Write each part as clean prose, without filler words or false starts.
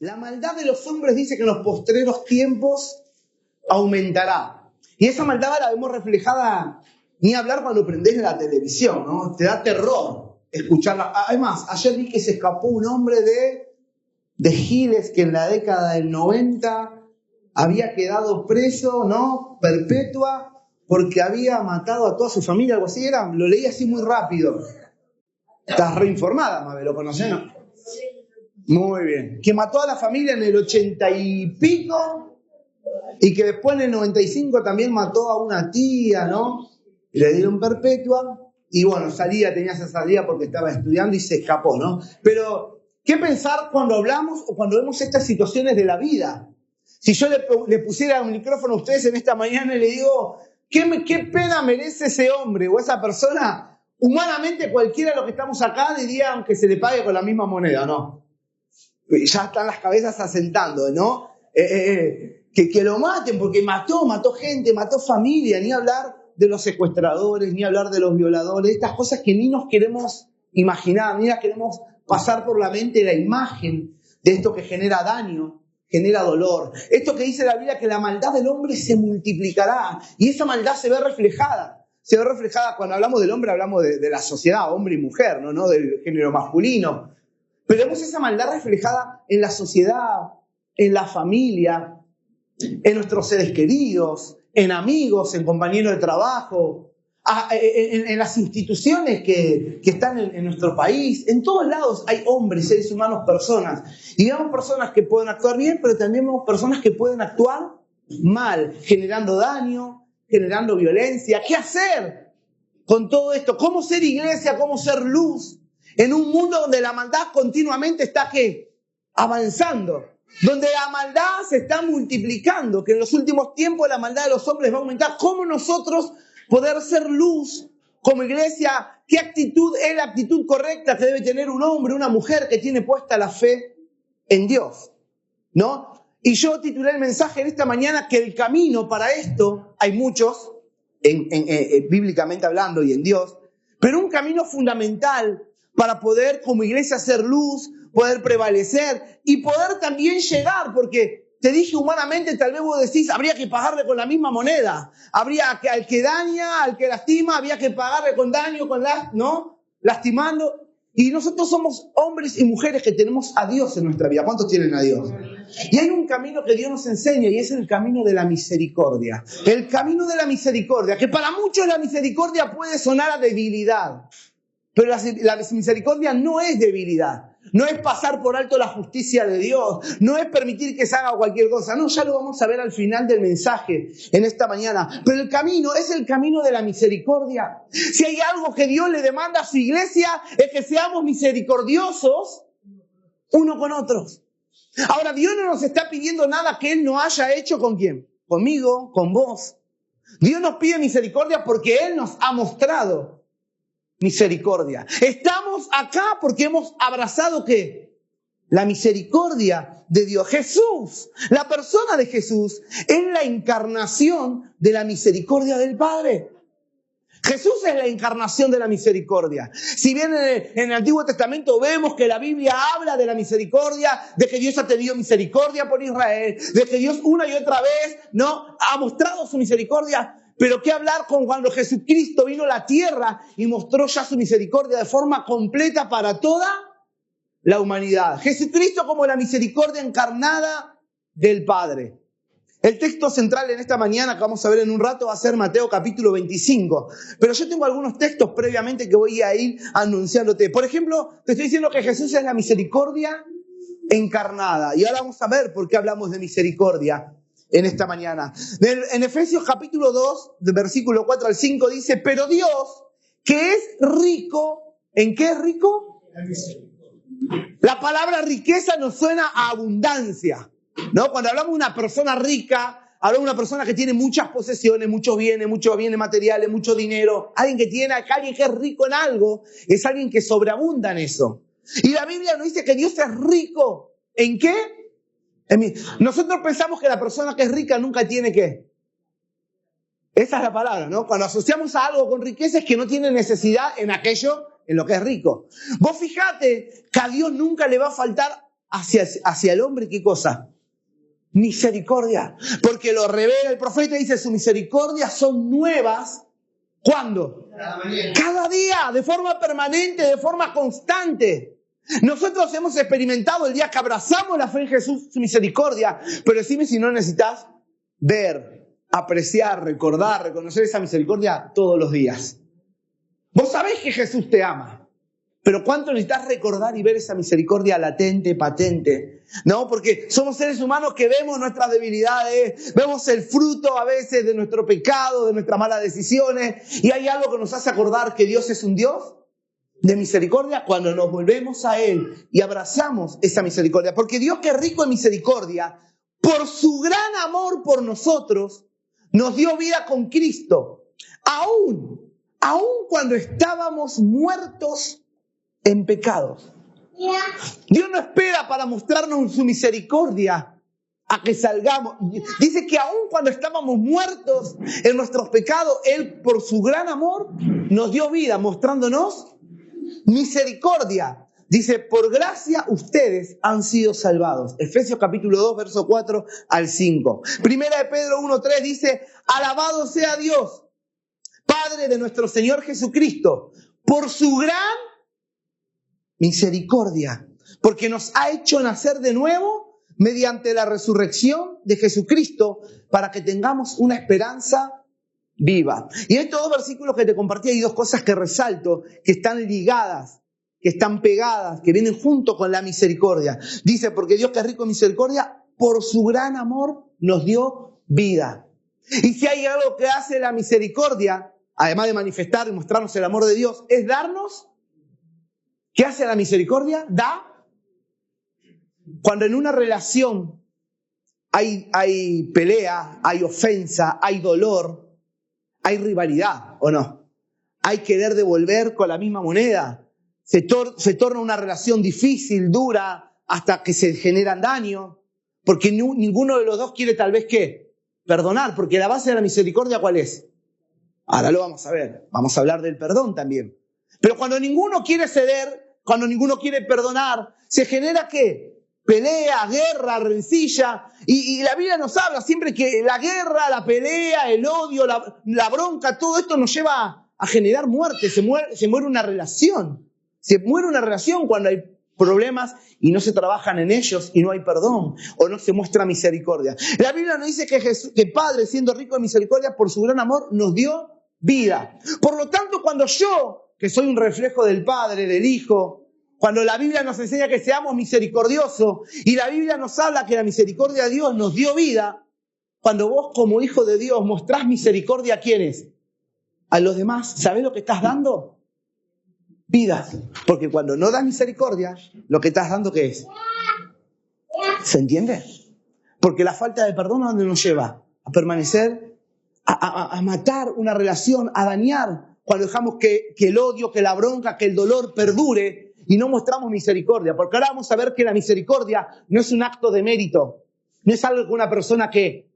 La maldad de los hombres dice que en los postreros tiempos aumentará. Y esa maldad la vemos reflejada, ni hablar cuando prendés la televisión, ¿no? Te da terror escucharla. Además, ayer vi que se escapó un hombre de Giles que en la década del 90 había quedado preso, ¿no? Perpetua, porque había matado a toda su familia, algo así era. Lo leí así muy rápido. Estás reinformada, Mabel, ¿lo conocés, no? Muy bien. Que mató a la familia en el 80 y pico y que después en el 95 también mató a una tía, ¿no? Y le dieron perpetua y bueno, tenía esa salida porque estaba estudiando y se escapó, ¿no? Pero, ¿qué pensar cuando hablamos o cuando vemos estas situaciones de la vida? Si yo le pusiera un micrófono a ustedes en esta mañana y le digo, ¿qué pena merece ese hombre o esa persona? Humanamente cualquiera de los que estamos acá diría que se le pague con la misma moneda, ¿no? Ya están las cabezas asentando, ¿no? Que lo maten porque mató gente, mató familia, ni hablar de los secuestradores, ni hablar de los violadores, estas cosas que ni nos queremos imaginar, ni las queremos pasar por la mente, la imagen de esto que genera daño, genera dolor. Esto que dice la Biblia, que la maldad del hombre se multiplicará, y esa maldad se ve reflejada cuando hablamos del hombre, hablamos de la sociedad, hombre y mujer, no del género masculino. Pero vemos esa maldad reflejada en la sociedad, en la familia, en nuestros seres queridos, en amigos, en compañeros de trabajo, en las instituciones que están en nuestro país. En todos lados hay hombres, seres humanos, personas. Y vemos personas que pueden actuar bien, pero también vemos personas que pueden actuar mal, generando daño, generando violencia. ¿Qué hacer con todo esto? ¿Cómo ser iglesia? ¿Cómo ser luz? En un mundo donde la maldad continuamente está, ¿qué? Avanzando. Donde la maldad se está multiplicando. Que en los últimos tiempos la maldad de los hombres va a aumentar. ¿Cómo nosotros poder ser luz como iglesia? ¿Qué actitud es la actitud correcta que debe tener un hombre, una mujer que tiene puesta la fe en Dios? ¿No? Y yo titulé el mensaje en esta mañana que el camino para esto, hay muchos, bíblicamente hablando y en Dios, pero un camino fundamental para poder como iglesia hacer luz, poder prevalecer y poder también llegar, porque te dije humanamente, tal vez vos decís, habría que pagarle con la misma moneda, habría que al que daña, al que lastima, había que pagarle con daño, ¿no? Lastimando. Y nosotros somos hombres y mujeres que tenemos a Dios en nuestra vida. ¿Cuántos tienen a Dios? Y hay un camino que Dios nos enseña y es el camino de la misericordia. El camino de la misericordia, que para muchos la misericordia puede sonar a debilidad. Pero la misericordia no es debilidad. No es pasar por alto la justicia de Dios. No es permitir que se haga cualquier cosa. No, ya lo vamos a ver al final del mensaje en esta mañana. Pero el camino es el camino de la misericordia. Si hay algo que Dios le demanda a su iglesia, es que seamos misericordiosos uno con otros. Ahora, Dios no nos está pidiendo nada que Él no haya hecho ¿con quién? Conmigo, con vos. Dios nos pide misericordia porque Él nos ha mostrado misericordia. Estamos acá porque hemos abrazado ¿qué? La misericordia de Dios. Jesús, la persona de Jesús, es la encarnación de la misericordia del Padre. Jesús es la encarnación de la misericordia. Si bien en el Antiguo Testamento vemos que la Biblia habla de la misericordia, de que Dios ha tenido misericordia por Israel, de que Dios una y otra vez ¿no? ha mostrado su misericordia. Pero qué hablar con cuando Jesucristo vino a la tierra y mostró ya su misericordia de forma completa para toda la humanidad. Jesucristo como la misericordia encarnada del Padre. El texto central en esta mañana que vamos a ver en un rato va a ser Mateo capítulo 25. Pero yo tengo algunos textos previamente que voy a ir anunciándote. Por ejemplo, te estoy diciendo que Jesús es la misericordia encarnada. Y ahora vamos a ver por qué hablamos de misericordia en esta mañana. En Efesios capítulo 2, del versículo 4 al 5 dice, pero Dios, que es rico, ¿en qué es rico? La palabra riqueza nos suena a abundancia, ¿no? Cuando hablamos de una persona rica, hablamos de una persona que tiene muchas posesiones, muchos bienes materiales, mucho dinero. Alguien que es rico en algo, es alguien que sobreabunda en eso. Y la Biblia nos dice que Dios es rico. ¿En qué? Nosotros pensamos que la persona que es rica nunca tiene ¿qué? Esa es la palabra, ¿no? Cuando asociamos a algo con riqueza es que no tiene necesidad en aquello en lo que es rico. Vos fijate que a Dios nunca le va a faltar hacia el hombre, ¿qué cosa? Misericordia. Porque lo revela el profeta y dice, sus misericordias son nuevas. ¿Cuándo? Cada día, de forma permanente, de forma constante. Nosotros hemos experimentado el día que abrazamos la fe en Jesús, su misericordia. Pero decime si no necesitas ver, apreciar, recordar, reconocer esa misericordia todos los días. Vos sabés que Jesús te ama. Pero ¿cuánto necesitas recordar y ver esa misericordia latente, patente? ¿No? Porque somos seres humanos que vemos nuestras debilidades, vemos el fruto a veces de nuestro pecado, de nuestras malas decisiones, y hay algo que nos hace acordar que Dios es un Dios de misericordia cuando nos volvemos a Él y abrazamos esa misericordia. Porque Dios, que es rico en misericordia, por su gran amor por nosotros, nos dio vida con Cristo. Aún cuando estábamos muertos en pecados. Dios no espera para mostrarnos su misericordia a que salgamos. Dice que aún cuando estábamos muertos en nuestros pecados, Él por su gran amor nos dio vida, mostrándonos misericordia. Dice, por gracia ustedes han sido salvados. Efesios capítulo 2, verso 4 al 5. Primera de Pedro 1:3 dice, alabado sea Dios, Padre de nuestro Señor Jesucristo, por su gran misericordia, porque nos ha hecho nacer de nuevo mediante la resurrección de Jesucristo para que tengamos una esperanza viva. Y en estos dos versículos que te compartí hay dos cosas que resalto, que están ligadas, que están pegadas, que vienen junto con la misericordia. Dice, porque Dios, que es rico en misericordia, por su gran amor nos dio vida. Y si hay algo que hace la misericordia, además de manifestar y mostrarnos el amor de Dios, es darnos. ¿Qué hace la misericordia? Da. Cuando en una relación hay pelea, hay ofensa, hay dolor, hay rivalidad, ¿o no? Hay querer devolver con la misma moneda. Se torna una relación difícil, dura, hasta que se generan daños, porque ninguno de los dos quiere tal vez ¿qué? Perdonar, porque la base de la misericordia ¿cuál es? Ahora lo vamos a ver, vamos a hablar del perdón también. Pero cuando ninguno quiere ceder, cuando ninguno quiere perdonar, se genera ¿qué? Pelea, guerra, rencilla. Y la Biblia nos habla siempre que la guerra, la pelea, el odio, la bronca, todo esto nos lleva a generar muerte. Se muere una relación. Se muere una relación cuando hay problemas y no se trabajan en ellos y no hay perdón o no se muestra misericordia. La Biblia nos dice que Padre, siendo rico en misericordia, por su gran amor, nos dio vida. Por lo tanto, cuando yo, que soy un reflejo del Padre, del Hijo, cuando la Biblia nos enseña que seamos misericordiosos y la Biblia nos habla que la misericordia de Dios nos dio vida, cuando vos como hijo de Dios mostrás misericordia ¿a quiénes? A los demás. ¿Sabés lo que estás dando? Vida. Porque cuando no das misericordia, lo que estás dando ¿qué es? ¿Se entiende? Porque la falta de perdón ¿a dónde nos lleva? A permanecer, a matar una relación, a dañar. Cuando dejamos que el odio, que la bronca, que el dolor perdure y no mostramos misericordia. Porque ahora vamos a ver que la misericordia no es un acto de mérito. No es algo que una persona que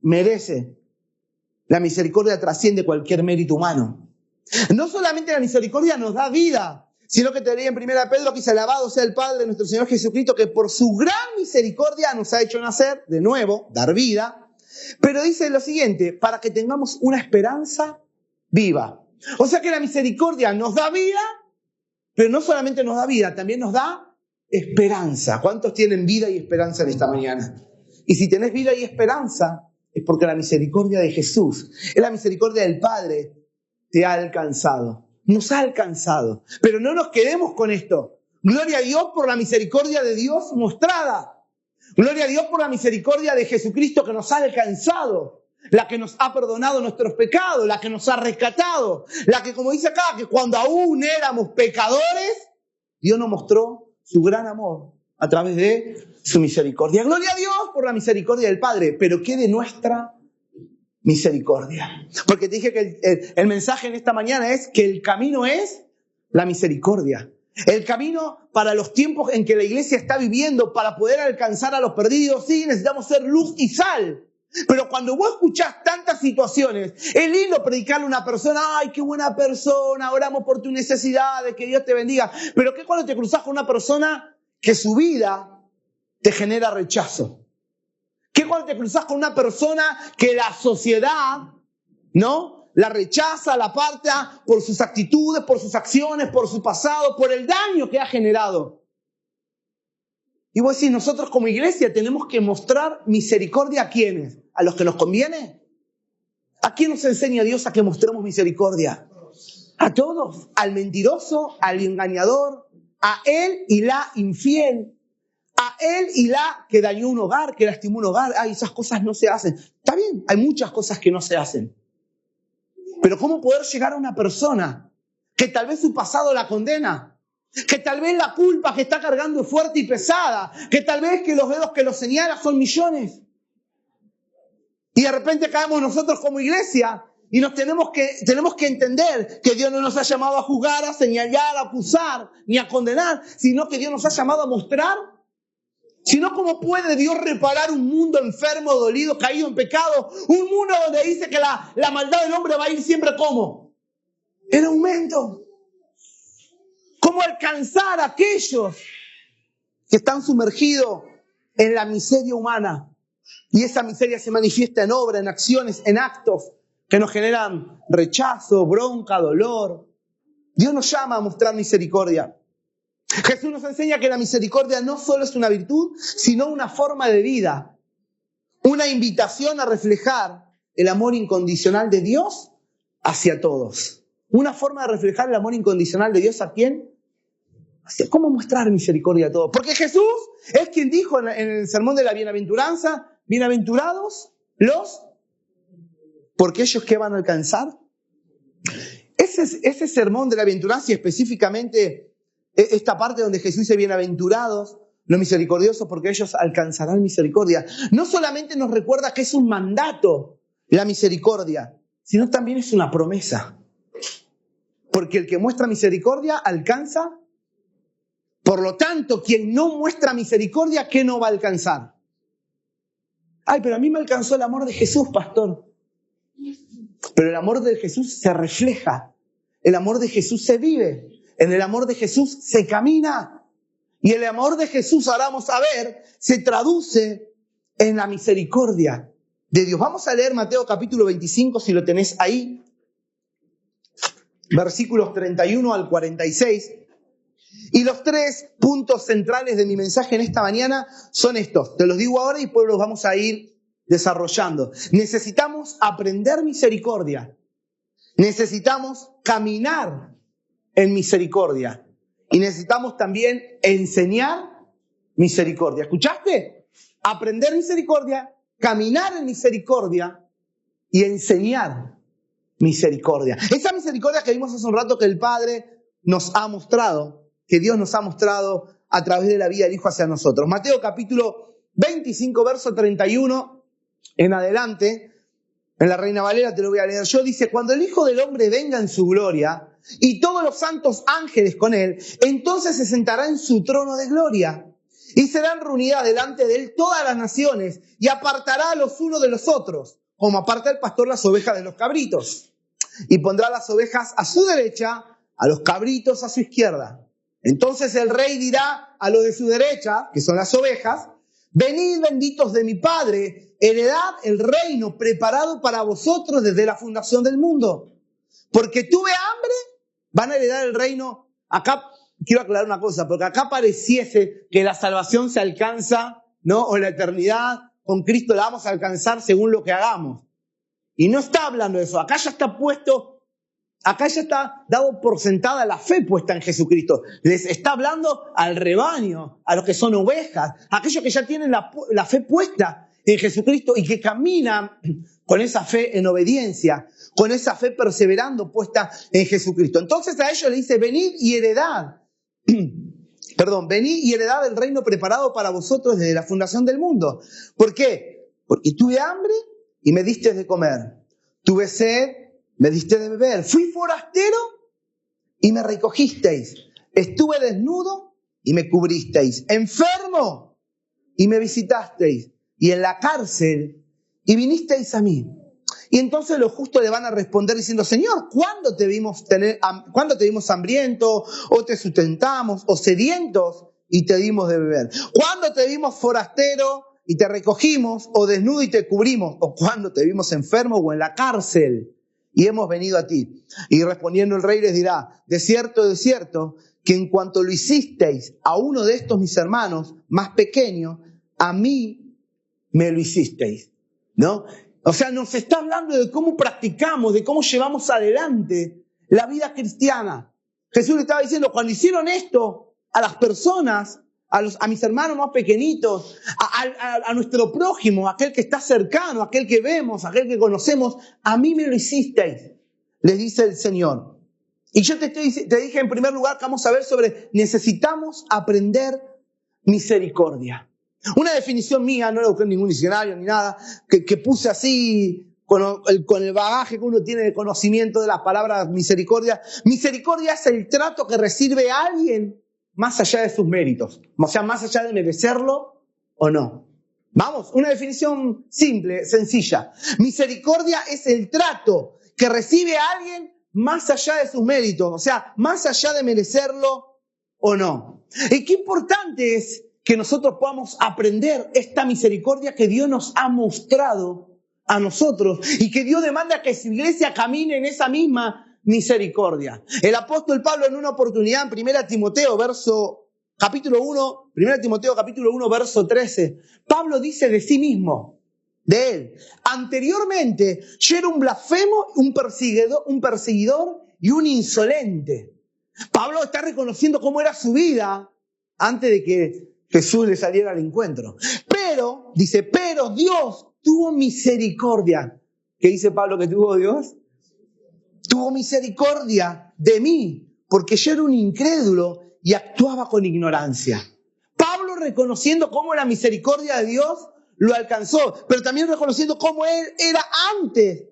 merece. La misericordia trasciende cualquier mérito humano. No solamente la misericordia nos da vida, sino que te leí en 1 Pedro que dice, alabado sea el Padre de nuestro Señor Jesucristo, que por su gran misericordia nos ha hecho nacer, de nuevo, dar vida. Pero dice lo siguiente, para que tengamos una esperanza viva. O sea que la misericordia nos da vida, pero no solamente nos da vida, también nos da esperanza. ¿Cuántos tienen vida y esperanza en esta mañana? Y si tenés vida y esperanza, es porque la misericordia de Jesús, es la misericordia del Padre, te ha alcanzado. Nos ha alcanzado. Pero no nos quedemos con esto. Gloria a Dios por la misericordia de Dios mostrada. Gloria a Dios por la misericordia de Jesucristo que nos ha alcanzado. La que nos ha perdonado nuestros pecados, la que nos ha rescatado, la que, como dice acá, que cuando aún éramos pecadores, Dios nos mostró su gran amor a través de su misericordia. Gloria a Dios por la misericordia del Padre, pero ¿qué de nuestra misericordia? Porque te dije que el mensaje en esta mañana es que el camino es la misericordia. El camino para los tiempos en que la iglesia está viviendo, para poder alcanzar a los perdidos, sí, necesitamos ser luz y sal. Pero cuando vos escuchás tantas situaciones, es lindo predicarle a una persona, ay, qué buena persona, oramos por tus necesidades, que Dios te bendiga. Pero ¿qué cuando te cruzás con una persona que su vida te genera rechazo? ¿Qué cuando te cruzas con una persona que la sociedad, ¿no?, la rechaza, la aparta por sus actitudes, por sus acciones, por su pasado, por el daño que ha generado? Y vos decís, nosotros como iglesia tenemos que mostrar misericordia ¿a quiénes? ¿A los que nos conviene? ¿A quién nos enseña Dios a que mostremos misericordia? A todos, al mentiroso, al engañador, a él y la infiel, a él y la que dañó un hogar, que lastimó un hogar. Ay, esas cosas no se hacen. Está bien, hay muchas cosas que no se hacen. Pero ¿cómo poder llegar a una persona que tal vez su pasado la condena? Que tal vez la culpa que está cargando es fuerte y pesada. Que tal vez que los dedos que lo señalan son millones. Y de repente caemos nosotros como iglesia y tenemos que entender que Dios no nos ha llamado a juzgar, a señalar, a acusar, ni a condenar, sino que Dios nos ha llamado a mostrar. Si no, ¿cómo puede Dios reparar un mundo enfermo, dolido, caído en pecado? Un mundo donde dice que la maldad del hombre va a ir siempre ¿cómo? En aumento. ¿Cómo alcanzar a aquellos que están sumergidos en la miseria humana? Y esa miseria se manifiesta en obra, en acciones, en actos que nos generan rechazo, bronca, dolor. Dios nos llama a mostrar misericordia. Jesús nos enseña que la misericordia no solo es una virtud, sino una forma de vida. Una invitación a reflejar el amor incondicional de Dios hacia todos. Una forma de reflejar el amor incondicional de Dios ¿a quién? ¿Cómo mostrar misericordia a todos? Porque Jesús es quien dijo en el sermón de la bienaventuranza, bienaventurados los, porque ellos ¿qué van a alcanzar? Ese sermón de la bienaventuranza y específicamente esta parte donde Jesús dice bienaventurados los misericordiosos porque ellos alcanzarán misericordia. No solamente nos recuerda que es un mandato la misericordia, sino también es una promesa. Porque el que muestra misericordia alcanza. Por lo tanto, quien no muestra misericordia, ¿qué no va a alcanzar? Ay, pero a mí me alcanzó el amor de Jesús, pastor. Pero el amor de Jesús se refleja. El amor de Jesús se vive. En el amor de Jesús se camina. Y el amor de Jesús, ahora vamos a ver, se traduce en la misericordia de Dios. Vamos a leer Mateo capítulo 25, si lo tenés ahí. Versículos 31 al 46. Y los 3 puntos centrales de mi mensaje en esta mañana son estos. Te los digo ahora y después los vamos a ir desarrollando. Necesitamos aprender misericordia. Necesitamos caminar en misericordia. Y necesitamos también enseñar misericordia. ¿Escuchaste? Aprender misericordia, caminar en misericordia y enseñar misericordia. Esa misericordia que vimos hace un rato que el Padre nos ha mostrado, que Dios nos ha mostrado a través de la vida del Hijo hacia nosotros. Mateo capítulo 25, verso 31 en adelante, en la Reina Valera te lo voy a leer yo, dice: cuando el Hijo del Hombre venga en su gloria y todos los santos ángeles con él, entonces se sentará en su trono de gloria y serán reunidas delante de él todas las naciones y apartará a los unos de los otros, como aparta el pastor las ovejas de los cabritos, y pondrá las ovejas a su derecha, a los cabritos a su izquierda. Entonces el rey dirá a los de su derecha, que son las ovejas: venid benditos de mi Padre, heredad el reino preparado para vosotros desde la fundación del mundo. Porque tuve hambre, van a heredar el reino. Acá quiero aclarar una cosa, porque acá pareciese que la salvación se alcanza, ¿no? O la eternidad con Cristo la vamos a alcanzar según lo que hagamos. Y no está hablando de eso. Acá ya está puesto, acá ya está dado por sentada la fe puesta en Jesucristo. Les está hablando al rebaño, a los que son ovejas, a aquellos que ya tienen la fe puesta en Jesucristo y que caminan con esa fe en obediencia, con esa fe perseverando puesta en Jesucristo. Entonces a ellos le dice: venid y heredad. Venid y heredad el reino preparado para vosotros desde la fundación del mundo. ¿Por qué? Porque tuve hambre y me diste de comer. Tuve sed, me diste de beber. Fui forastero y me recogisteis. Estuve desnudo y me cubristeis. Enfermo y me visitasteis. Y en la cárcel y vinisteis a mí. Y entonces los justos le van a responder diciendo: Señor, ¿cuándo te vimos hambriento, o te sustentamos, o sedientos, y te dimos de beber? ¿Cuándo te vimos forastero y te recogimos, o desnudo y te cubrimos? ¿O cuándo te vimos enfermo o en la cárcel y hemos venido a ti? Y respondiendo el rey les dirá, de cierto, que en cuanto lo hicisteis a uno de estos mis hermanos más pequeños, a mí me lo hicisteis, ¿no? O sea, nos está hablando de cómo practicamos, de cómo llevamos adelante la vida cristiana. Jesús le estaba diciendo, cuando hicieron esto a las personas, a mis hermanos más pequeñitos, a nuestro prójimo, aquel que está cercano, aquel que vemos, aquel que conocemos, a mí me lo hicisteis, les dice el Señor. Y yo te dije en primer lugar que vamos a ver sobre necesitamos aprender misericordia. Una definición mía, no la busqué en ningún diccionario ni nada, que puse así con el bagaje que uno tiene de conocimiento de las palabras misericordia. Misericordia es el trato que recibe a alguien más allá de sus méritos. O sea, más allá de merecerlo o no. Vamos, una definición simple, sencilla. Misericordia es el trato que recibe a alguien más allá de sus méritos. O sea, más allá de merecerlo o no. Y qué importante es que nosotros podamos aprender esta misericordia que Dios nos ha mostrado a nosotros y que Dios demanda que su iglesia camine en esa misma misericordia. El apóstol Pablo en una oportunidad en 1 Timoteo capítulo 1, verso 13, Pablo dice de sí mismo, de él, anteriormente yo era un blasfemo, un perseguidor y un insolente. Pablo está reconociendo cómo era su vida antes de que Jesús le saliera al encuentro. Pero Dios tuvo misericordia. ¿Qué dice Pablo que tuvo Dios? Tuvo misericordia de mí, porque yo era un incrédulo y actuaba con ignorancia. Pablo reconociendo cómo la misericordia de Dios lo alcanzó, pero también reconociendo cómo él era antes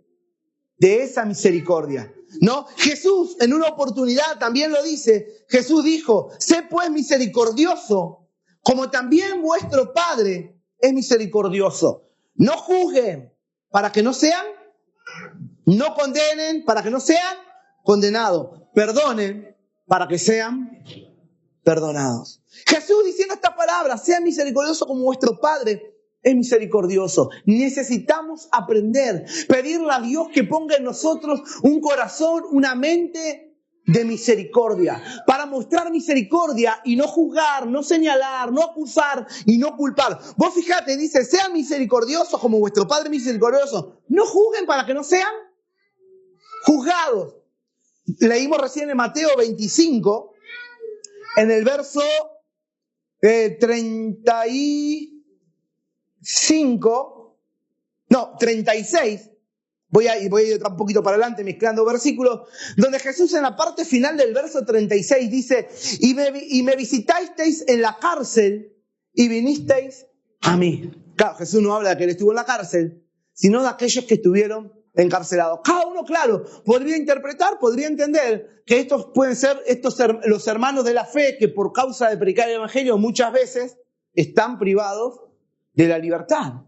de esa misericordia, ¿no? Jesús en una oportunidad también lo dice. Jesús dijo, sé pues misericordioso, como también vuestro Padre es misericordioso. No juzguen para que no sean, no condenen para que no sean condenados. Perdonen para que sean perdonados. Jesús diciendo esta palabra, sean misericordiosos como vuestro Padre es misericordioso. Necesitamos aprender, pedirle a Dios que ponga en nosotros un corazón, una mente de misericordia, para mostrar misericordia y no juzgar, no señalar, no acusar y no culpar. Vos fijate, dice, sean misericordiosos como vuestro Padre es misericordioso. No juzguen para que no sean juzgados. Leímos recién en Mateo 25, en el verso 36, voy a ir un poquito para adelante mezclando versículos, donde Jesús en la parte final del verso 36 dice, y me visitasteis en la cárcel y vinisteis a mí. Claro, Jesús no habla de que él estuvo en la cárcel, sino de aquellos que estuvieron encarcelados. Cada uno, claro, podría interpretar, podría entender que estos pueden ser los hermanos de la fe que por causa de predicar el evangelio muchas veces están privados de la libertad.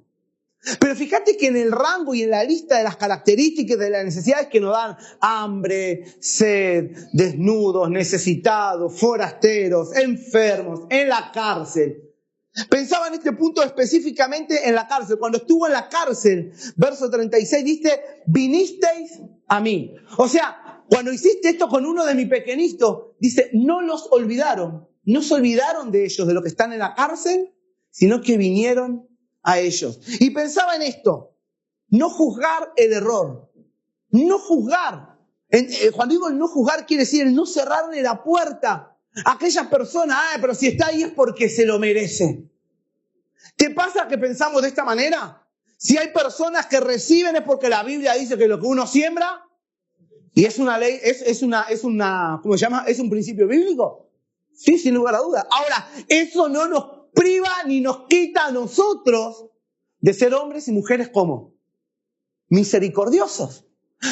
Pero fíjate que en el rango y en la lista de las características de las necesidades que nos dan, hambre, sed, desnudos, necesitados, forasteros, enfermos, en la cárcel. Pensaba en este punto específicamente en la cárcel. Cuando estuvo en la cárcel, verso 36 dice, vinisteis a mí. O sea, cuando hiciste esto con uno de mis pequeñitos, dice, no los olvidaron. No se olvidaron de ellos, de los que están en la cárcel, sino que vinieron a ellos. Y pensaba en esto, no juzgar el error, no juzgar. Cuando digo el no juzgar quiere decir el no cerrarle la puerta a aquella persona, pero si está ahí es porque se lo merece. ¿Te pasa que pensamos de esta manera? Si hay personas que reciben es porque la Biblia dice que lo que uno siembra, y es una ley, ¿cómo se llama? ¿Es un principio bíblico? Sí, sin lugar a dudas. Ahora, eso no nos priva ni nos quita a nosotros de ser hombres y mujeres como misericordiosos.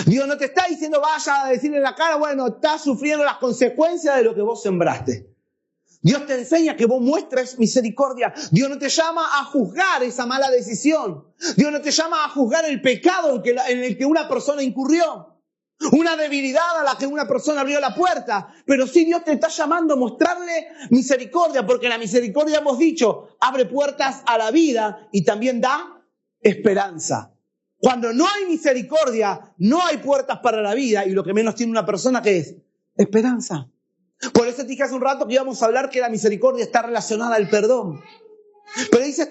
Dios no te está diciendo vaya a decirle en la cara, bueno, estás sufriendo las consecuencias de lo que vos sembraste. Dios te enseña que vos muestres misericordia. Dios no te llama a juzgar esa mala decisión. Dios no te llama a juzgar el pecado en el que una persona incurrió. una debilidad a la que una persona abrió la puerta, pero sí Dios te está llamando a mostrarle misericordia, porque la misericordia, hemos dicho, abre puertas a la vida y también da esperanza. Cuando no hay misericordia, no hay puertas para la vida, y lo que menos tiene una persona, ¿qué es? Esperanza. Por eso te dije hace un rato que íbamos a hablar que la misericordia está relacionada al perdón. Pero dice,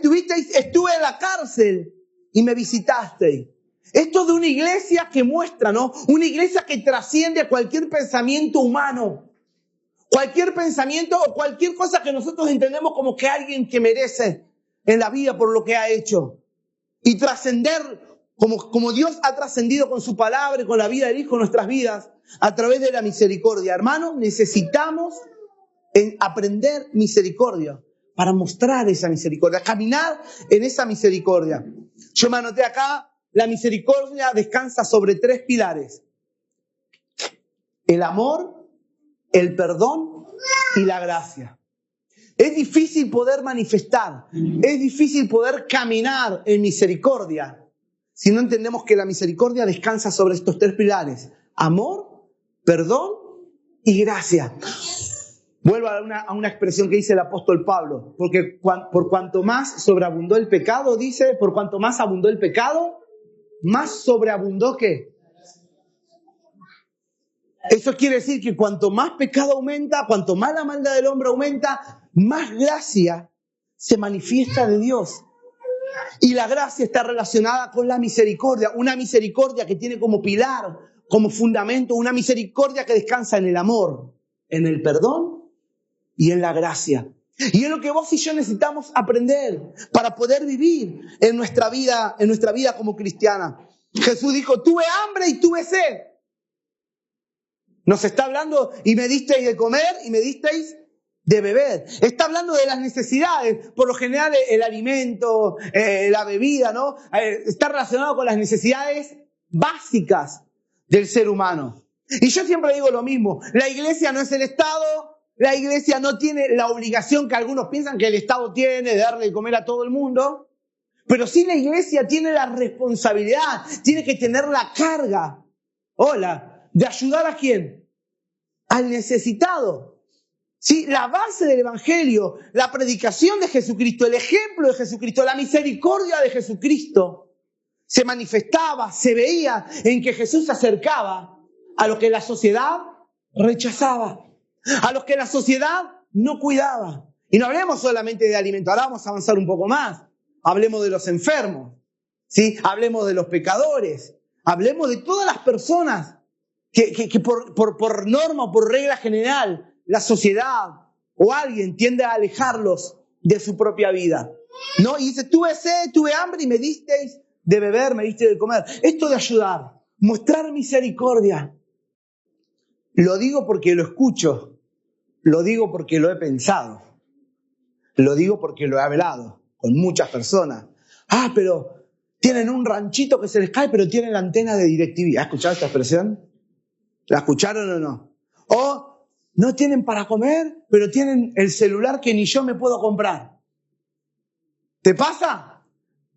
estuve en la cárcel y me visitasteis. Esto de una iglesia que muestra, ¿no? Una iglesia que trasciende a cualquier pensamiento humano. Cualquier pensamiento o cualquier cosa que nosotros entendemos como que alguien que merece en la vida por lo que ha hecho. Y trascender como Dios ha trascendido con su palabra y con la vida del Hijo en nuestras vidas a través de la misericordia. Hermanos, necesitamos aprender misericordia para mostrar esa misericordia, caminar en esa misericordia. Yo me anoté acá, la misericordia descansa sobre 3 pilares: el amor, el perdón y la gracia. Es difícil poder manifestar, es difícil poder caminar en misericordia si no entendemos que la misericordia descansa sobre estos 3 pilares: amor, perdón y gracia. Vuelvo a una expresión que dice el apóstol Pablo, porque por cuanto más sobreabundó el pecado, dice, por cuanto más abundó el pecado, más sobreabundó ¿qué? Eso quiere decir que cuanto más pecado aumenta, cuanto más la maldad del hombre aumenta, más gracia se manifiesta de Dios. Y la gracia está relacionada con la misericordia, una misericordia que tiene como pilar, como fundamento, una misericordia que descansa en el amor, en el perdón y en la gracia. Y es lo que vos y yo necesitamos aprender para poder vivir en nuestra vida como cristiana. Jesús dijo, tuve hambre y tuve sed. Nos está hablando, y me disteis de comer y me disteis de beber. Está hablando de las necesidades. Por lo general el alimento, la bebida, ¿no? Está relacionado con las necesidades básicas del ser humano. Y yo siempre digo lo mismo, la iglesia no es el Estado. La iglesia no tiene la obligación que algunos piensan que el Estado tiene de darle de comer a todo el mundo, pero sí la iglesia tiene la responsabilidad, tiene que tener la carga, de ayudar a ¿quién? Al necesitado. ¿Sí? La base del evangelio, la predicación de Jesucristo, el ejemplo de Jesucristo, la misericordia de Jesucristo se manifestaba, se veía en que Jesús se acercaba a lo que la sociedad rechazaba, a los que la sociedad no cuidaba. Y no hablemos solamente de alimento, ahora vamos a avanzar un poco más. Hablemos de los enfermos, ¿sí? Hablemos de los pecadores, hablemos de todas las personas que por norma o por regla general la sociedad o alguien tiende a alejarlos de su propia vida, ¿no? Y dice, tuve sed, tuve hambre y me disteis de beber, me disteis de comer. Esto de ayudar, mostrar misericordia. Lo digo porque lo escucho. Lo digo porque lo he pensado. Lo digo porque lo he hablado con muchas personas. Pero tienen un ranchito que se les cae, pero tienen la antena de DirecTV. ¿Has escuchado esta expresión? ¿La escucharon o no? O no tienen para comer, pero tienen el celular que ni yo me puedo comprar. ¿Te pasa?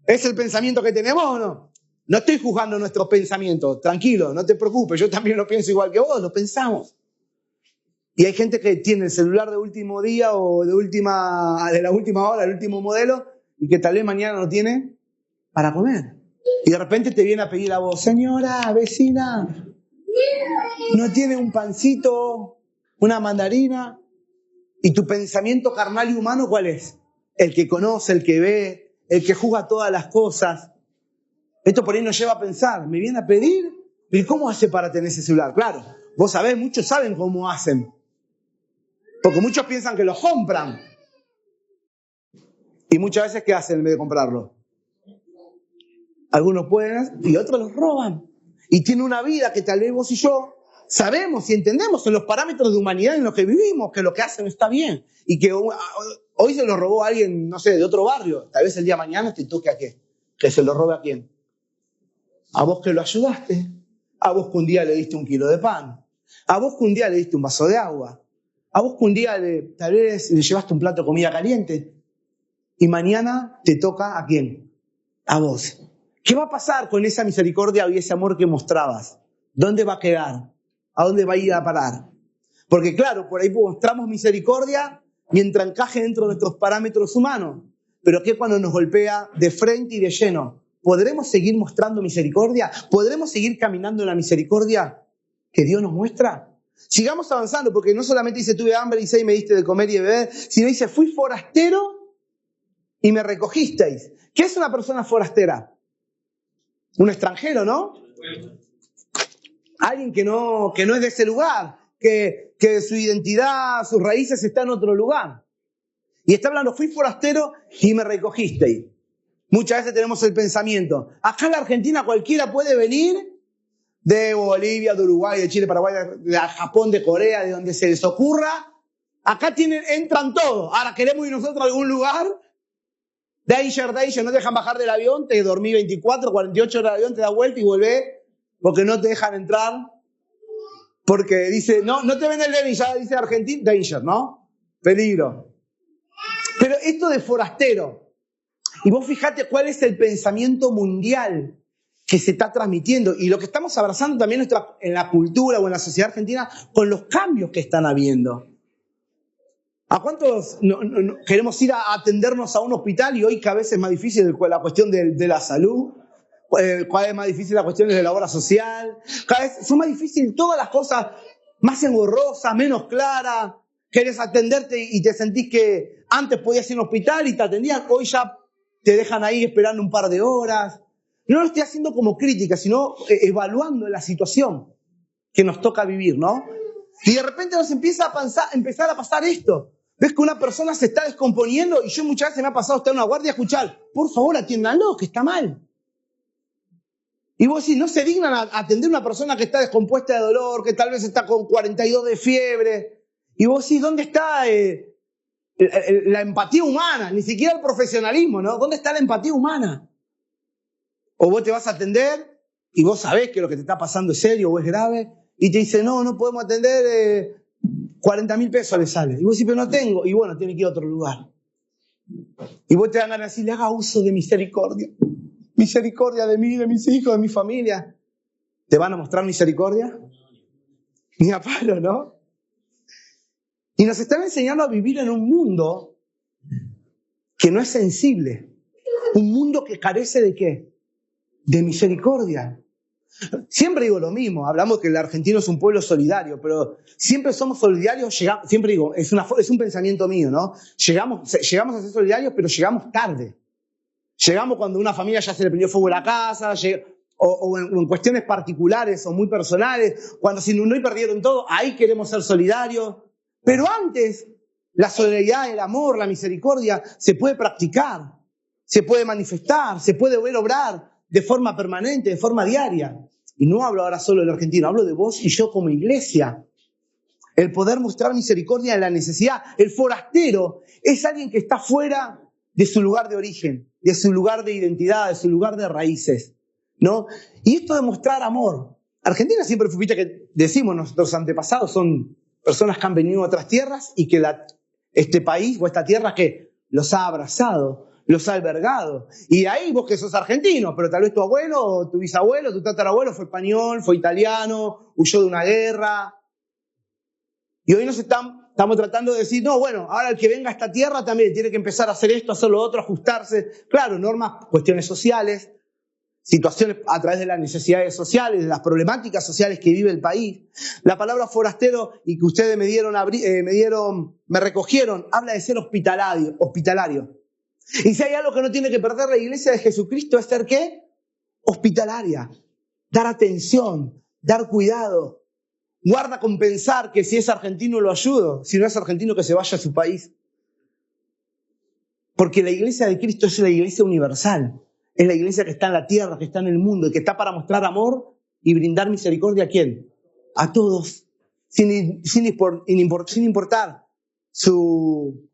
¿Es el pensamiento que tenemos o no? No estoy juzgando nuestros pensamientos. Tranquilo, no te preocupes. Yo también lo pienso igual que vos, lo pensamos. Y hay gente que tiene el celular de último día o de la última hora, del último modelo, y que tal vez mañana no tiene para comer. Y de repente te viene a pedir a vos, señora, vecina, ¿no tiene un pancito, una mandarina? Y tu pensamiento carnal y humano, ¿cuál es? El que conoce, el que ve, el que juzga todas las cosas. Esto por ahí nos lleva a pensar, ¿me viene a pedir? ¿Y cómo hace para tener ese celular? Claro, vos sabés, muchos saben cómo hacen. Porque muchos piensan que los compran. Y muchas veces, ¿qué hacen en vez de comprarlo? Algunos pueden y otros los roban. Y tiene una vida que tal vez vos y yo sabemos y entendemos en los parámetros de humanidad en los que vivimos que lo que hacen está bien. Y que hoy se lo robó a alguien, no sé, de otro barrio. Tal vez el día de mañana te toque a qué. ¿Que se lo robe a quién? A vos que lo ayudaste. A vos que un día le diste 1 kilo de pan. A vos que un día le diste un vaso de agua. A vos que un día tal vez le llevaste un plato de comida caliente y mañana te toca ¿a quién? A vos. ¿Qué va a pasar con esa misericordia y ese amor que mostrabas? ¿dónde va a quedar? ¿A dónde va a ir a parar? Porque claro, por ahí mostramos misericordia mientras encaje dentro de nuestros parámetros humanos. Pero ¿qué cuando nos golpea de frente y de lleno? ¿Podremos seguir mostrando misericordia? ¿Podremos seguir caminando en la misericordia que Dios nos muestra? Sigamos avanzando, porque no solamente dice tuve hambre y me diste de comer y de beber, sino dice fui forastero y me recogisteis. ¿Qué es una persona forastera? Un extranjero, ¿no? Alguien que no es de ese lugar, que su identidad, sus raíces están en otro lugar. Y está hablando, fui forastero y me recogisteis. Muchas veces tenemos el pensamiento, acá en la Argentina cualquiera puede venir de Bolivia, de Uruguay, de Chile, Paraguay, de Japón, de Corea, de donde se les ocurra. Acá entran todos. Ahora queremos ir nosotros a algún lugar. Danger, no te dejan bajar del avión, te dormí 24, 48 horas de avión, te da vuelta y volvés, porque no te dejan entrar. Porque dice, no te ven el DNI, ya dice Argentina, danger, ¿no? Peligro. Pero esto de forastero, y vos fijate cuál es el pensamiento mundial que se está transmitiendo y lo que estamos abrazando también en la cultura o en la sociedad argentina con los cambios que están habiendo. ¿A cuántos queremos ir a atendernos a un hospital y hoy cada vez es más difícil la cuestión de la salud? Cada vez más difícil la cuestión de la obra social. Cada vez son más difíciles todas las cosas, más engorrosas, menos claras. Querés atenderte y te sentís que antes podías ir a un hospital y te atendían. Hoy ya te dejan ahí esperando un par de horas. No lo estoy haciendo como crítica, sino evaluando la situación que nos toca vivir, ¿no? Y de repente nos empieza a empezar a pasar esto. Ves que una persona se está descomponiendo y yo muchas veces me ha pasado estar en una guardia a escuchar, por favor atiéndanlo, que está mal. Y vos decís, no se dignan a atender a una persona que está descompuesta de dolor, que tal vez está con 42 de fiebre. Y vos decís, ¿dónde está la empatía humana? Ni siquiera el profesionalismo, ¿no? ¿Dónde está la empatía humana? O vos te vas a atender y vos sabés que lo que te está pasando es serio o es grave y te dice, no podemos atender, 40.000 pesos le sale. Y vos decís, pero no tengo. Y bueno, tiene que ir a otro lugar. Y vos te dan ganas de decirle, haga uso de misericordia. Misericordia de mí, de mis hijos, de mi familia. ¿Te van a mostrar misericordia? Ni a palo, ¿no? Y nos están enseñando a vivir en un mundo que no es sensible. Un mundo que carece ¿de qué? De misericordia. Siempre digo lo mismo, hablamos que el argentino es un pueblo solidario, pero siempre somos solidarios, siempre digo, es un pensamiento mío, ¿no? Llegamos a ser solidarios, pero llegamos tarde. Llegamos cuando una familia ya se le prendió fuego a la casa, o en cuestiones particulares o muy personales, cuando se inundó y perdieron todo, ahí queremos ser solidarios. Pero antes, la solidaridad, el amor, la misericordia se puede practicar, se puede manifestar, se puede ver obrar de forma permanente, de forma diaria. Y no hablo ahora solo del argentino, hablo de vos y yo como iglesia. El poder mostrar misericordia en la necesidad. El forastero es alguien que está fuera de su lugar de origen, de su lugar de identidad, de su lugar de raíces, ¿no? Y esto de mostrar amor. Argentina siempre fue, que decimos, nuestros antepasados son personas que han venido a otras tierras y que este país o esta tierra que los ha abrazado, los ha albergado. Y de ahí vos que sos argentino, pero tal vez tu abuelo, tu bisabuelo, tu tatarabuelo fue español, fue italiano, huyó de una guerra. Y hoy estamos tratando de decir, no, bueno, ahora el que venga a esta tierra también tiene que empezar a hacer esto, hacer lo otro, ajustarse. Claro, normas, cuestiones sociales, situaciones a través de las necesidades sociales, de las problemáticas sociales que vive el país. La palabra forastero, y que ustedes me recogieron, habla de ser hospitalario. Y si hay algo que no tiene que perder la iglesia de Jesucristo es ser ¿qué? Hospitalaria. Dar atención, dar cuidado. Guarda con pensar que si es argentino lo ayudo, si no es argentino que se vaya a su país. Porque la iglesia de Cristo es la iglesia universal. Es la iglesia que está en la tierra, que está en el mundo y que está para mostrar amor y brindar misericordia ¿a quién? A todos. Sin importar su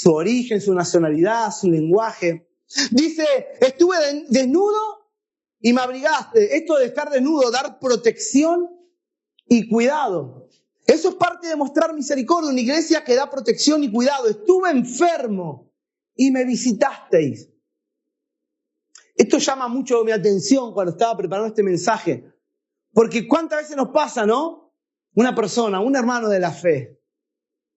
origen, su nacionalidad, su lenguaje. Dice, estuve desnudo y me abrigaste. Esto de estar desnudo, dar protección y cuidado. Eso es parte de mostrar misericordia. Una iglesia que da protección y cuidado. Estuve enfermo y me visitasteis. Esto llama mucho mi atención cuando estaba preparando este mensaje. Porque cuántas veces nos pasa, ¿no? Una persona, un hermano de la fe,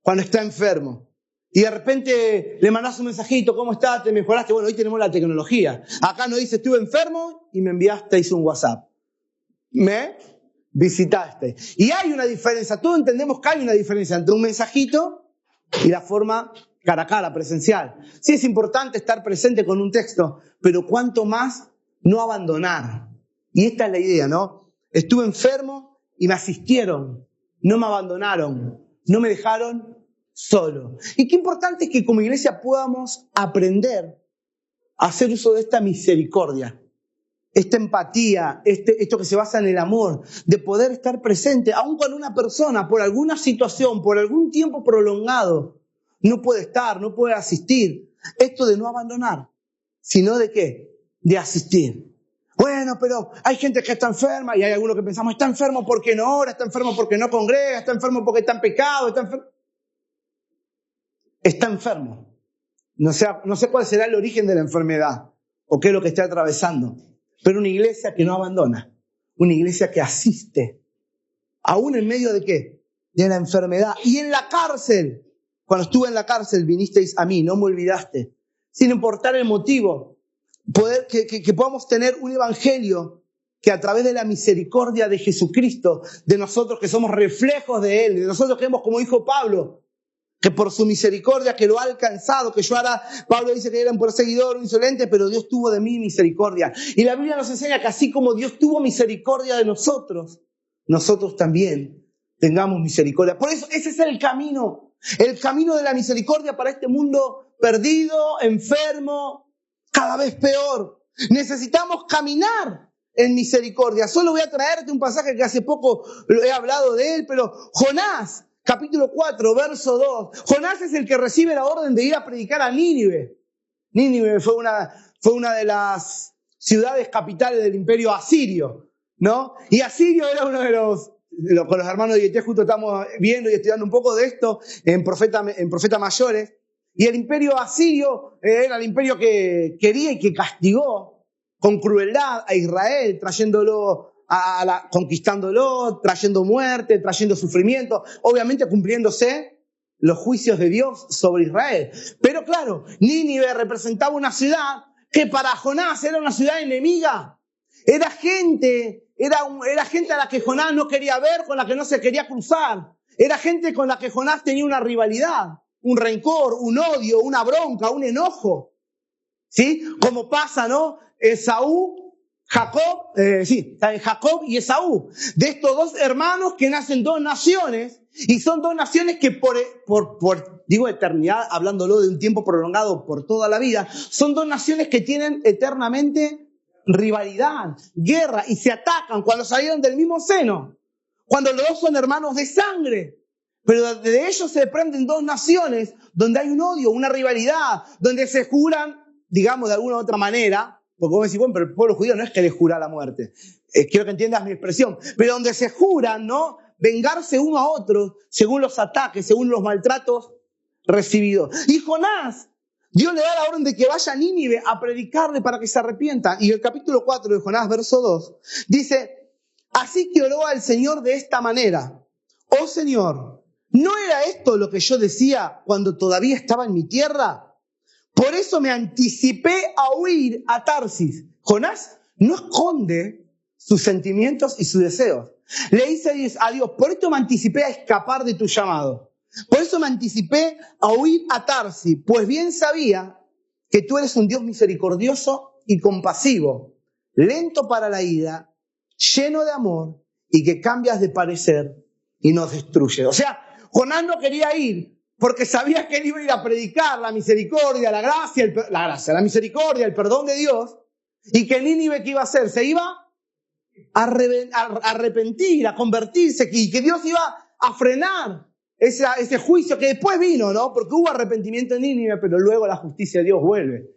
cuando está enfermo, y de repente le mandás un mensajito, ¿cómo estás? ¿Te mejoraste? Bueno, hoy tenemos la tecnología. Acá no dice, estuve enfermo y me enviaste, hice un WhatsApp. Me visitaste. Y hay una diferencia, todos entendemos que hay una diferencia entre un mensajito y la forma cara a cara, presencial. Sí es importante estar presente con un texto, pero cuánto más no abandonar. Y esta es la idea, ¿no? Estuve enfermo y me asistieron, no me abandonaron, no me dejaron solo. Y qué importante es que como iglesia podamos aprender a hacer uso de esta misericordia, esta empatía, esto que se basa en el amor, de poder estar presente, aun cuando una persona por alguna situación, por algún tiempo prolongado, no puede estar, no puede asistir. Esto de no abandonar, sino de ¿qué? De asistir. Bueno, pero hay gente que está enferma y hay algunos que pensamos, está enfermo porque no ora, está enfermo porque no congrega, está enfermo porque está en pecado, está enfermo. No sé cuál será el origen de la enfermedad o qué es lo que está atravesando. Pero una iglesia que no abandona, una iglesia que asiste, aún en medio de ¿qué? De la enfermedad. Y en la cárcel, cuando estuve en la cárcel, vinisteis a mí, no me olvidaste. Sin importar el motivo, que podamos tener un evangelio que a través de la misericordia de Jesucristo, de nosotros que somos reflejos de Él, de nosotros que hemos, como dijo Pablo, que por su misericordia que lo ha alcanzado, que yo ahora, Pablo dice que era un perseguidor, un insolente, pero Dios tuvo de mí misericordia. Y la Biblia nos enseña que así como Dios tuvo misericordia de nosotros, nosotros también tengamos misericordia. Por eso ese es el camino de la misericordia para este mundo perdido, enfermo, cada vez peor. Necesitamos caminar en misericordia. Solo voy a traerte un pasaje que hace poco he hablado de él, pero Jonás, capítulo 4, verso 2. Jonás es el que recibe la orden de ir a predicar a Nínive. Nínive fue una de las ciudades capitales del imperio asirio, ¿no? Y Asirio era uno de con los hermanos de IET justo estamos viendo y estudiando un poco de esto en Profetas Mayores. Y el imperio asirio era el imperio que quería y que castigó con crueldad a Israel, conquistándolo, trayendo muerte, trayendo sufrimiento, obviamente cumpliéndose los juicios de Dios sobre Israel. Pero claro, Nínive representaba una ciudad que para Jonás era una ciudad enemiga. Era gente a la que Jonás no quería ver, con la que no se quería cruzar. Era gente con la que Jonás tenía una rivalidad, un rencor, un odio, una bronca, un enojo. ¿Sí? Como pasa, ¿no? Jacob y Esaú. De estos dos hermanos que nacen dos naciones, y son dos naciones que por eternidad, hablándolo de un tiempo prolongado por toda la vida, son dos naciones que tienen eternamente rivalidad, guerra, y se atacan cuando salieron del mismo seno, cuando los dos son hermanos de sangre. Pero de ellos se desprenden dos naciones donde hay un odio, una rivalidad, donde se juran, digamos de alguna u otra manera, porque vos decís, bueno, pero el pueblo judío no es que le jura la muerte. Quiero que entiendas mi expresión. Pero donde se juran, ¿no? Vengarse uno a otro según los ataques, según los maltratos recibidos. Y Jonás, Dios le da la orden de que vaya a Nínive a predicarle para que se arrepientan. Y el capítulo 4 de Jonás, verso 2, dice, así que oró al Señor de esta manera. Oh Señor, ¿no era esto lo que yo decía cuando todavía estaba en mi tierra? Por eso me anticipé a huir a Tarsis. Jonás no esconde sus sentimientos y sus deseos. Le dice a Dios, por esto me anticipé a escapar de tu llamado. Por eso me anticipé a huir a Tarsis, pues bien sabía que tú eres un Dios misericordioso y compasivo, lento para la ira, lleno de amor y que cambias de parecer y nos destruyes. O sea, Jonás no quería ir porque sabía que él iba a ir a predicar la misericordia, la misericordia, el perdón de Dios, y que Nínive, ¿qué iba a hacer? Se iba a arrepentir, a convertirse, y que Dios iba a frenar ese juicio que después vino, ¿no? Porque hubo arrepentimiento en Nínive, pero luego la justicia de Dios vuelve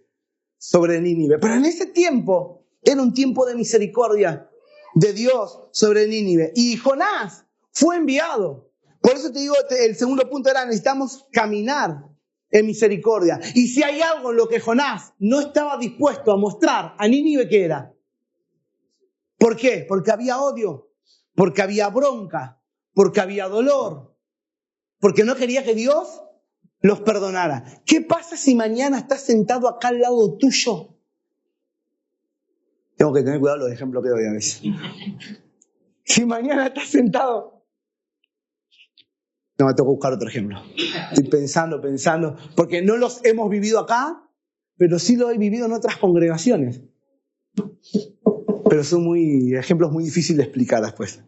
sobre Nínive. Pero en ese tiempo era un tiempo de misericordia de Dios sobre Nínive. Y Jonás fue enviado. Por eso te digo, el segundo punto era, necesitamos caminar en misericordia. Y si hay algo en lo que Jonás no estaba dispuesto a mostrar a Nínive, ¿qué era? ¿Por qué? Porque había odio. porque había bronca, porque había dolor, porque no quería que Dios los perdonara. ¿Qué pasa si mañana estás sentado acá al lado tuyo? Tengo que tener cuidado los ejemplos que doy a veces. Si mañana estás sentado... No, me tengo que buscar otro ejemplo. Estoy pensando, porque no los hemos vivido acá, pero sí lo he vivido en otras congregaciones. Pero son ejemplos muy difíciles de explicar después.